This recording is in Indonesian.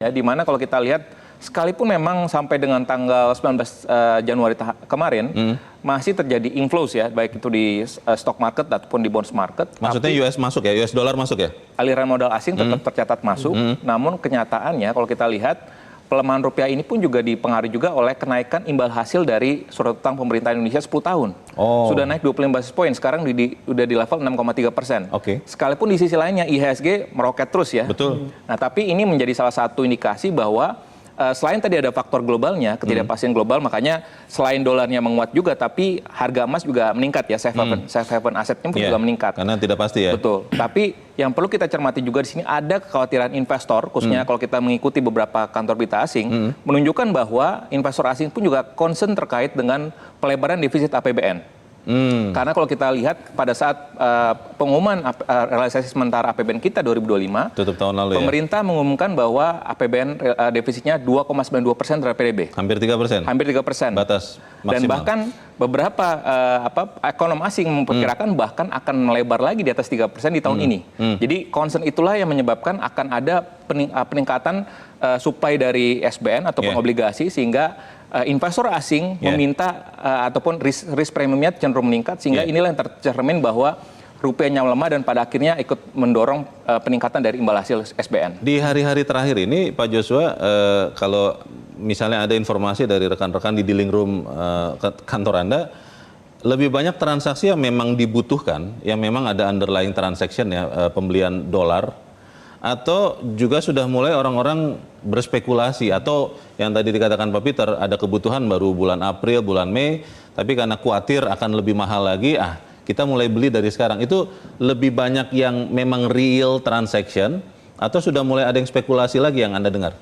Ya, di mana kalau kita lihat sekalipun memang sampai dengan tanggal 19 Januari kemarin masih terjadi inflows ya, baik itu di stock market ataupun di bonds market. Maksudnya US masuk ya, US dollar masuk ya? Aliran modal asing tetap tercatat masuk, namun kenyataannya kalau kita lihat pelemahan rupiah ini pun juga dipengaruhi juga oleh kenaikan imbal hasil dari surat utang pemerintah Indonesia 10 tahun. Sudah naik 25 basis point, sekarang udah di level 6,3%. Sekalipun di sisi lainnya IHSG meroket terus ya. Betul. Nah, tapi ini menjadi salah satu indikasi bahwa selain tadi ada faktor globalnya, ketidakpastian global, makanya selain dolarnya menguat juga, tapi harga emas juga meningkat ya, safe haven asetnya pun juga meningkat. Karena tidak pasti ya. Betul. Tapi yang perlu kita cermati juga di sini ada kekhawatiran investor, khususnya kalau kita mengikuti beberapa kantor berita asing, menunjukkan bahwa investor asing pun juga concern terkait dengan pelebaran defisit APBN. Karena kalau kita lihat pada saat pengumuman realisasi sementara APBN kita 2025, tutup tahun lalu pemerintah mengumumkan bahwa APBN defisitnya 2,92% terhadap PDB. Hampir 3%. Hampir 3%. Batas maksimal. Dan bahkan beberapa ekonom asing memperkirakan bahkan akan melebar lagi di atas 3% di tahun ini. Jadi concern itulah yang menyebabkan akan ada peningkatan supply dari SBN ataupun obligasi, sehingga investor asing meminta ataupun risk premiumnya cenderung meningkat, sehingga inilah yang tercermin bahwa rupiahnya melemah dan pada akhirnya ikut mendorong peningkatan dari imbal hasil SBN. Di hari-hari terakhir ini Pak Joshua, kalau misalnya ada informasi dari rekan-rekan di dealing room kantor Anda, lebih banyak transaksi yang memang dibutuhkan, yang memang ada underlying transaction ya, pembelian dolar, atau juga sudah mulai orang-orang berspekulasi, atau yang tadi dikatakan Pak Peter, ada kebutuhan baru bulan April, bulan Mei, tapi karena khawatir akan lebih mahal lagi, kita mulai beli dari sekarang. Itu lebih banyak yang memang real transaction, atau sudah mulai ada yang spekulasi lagi yang Anda dengar?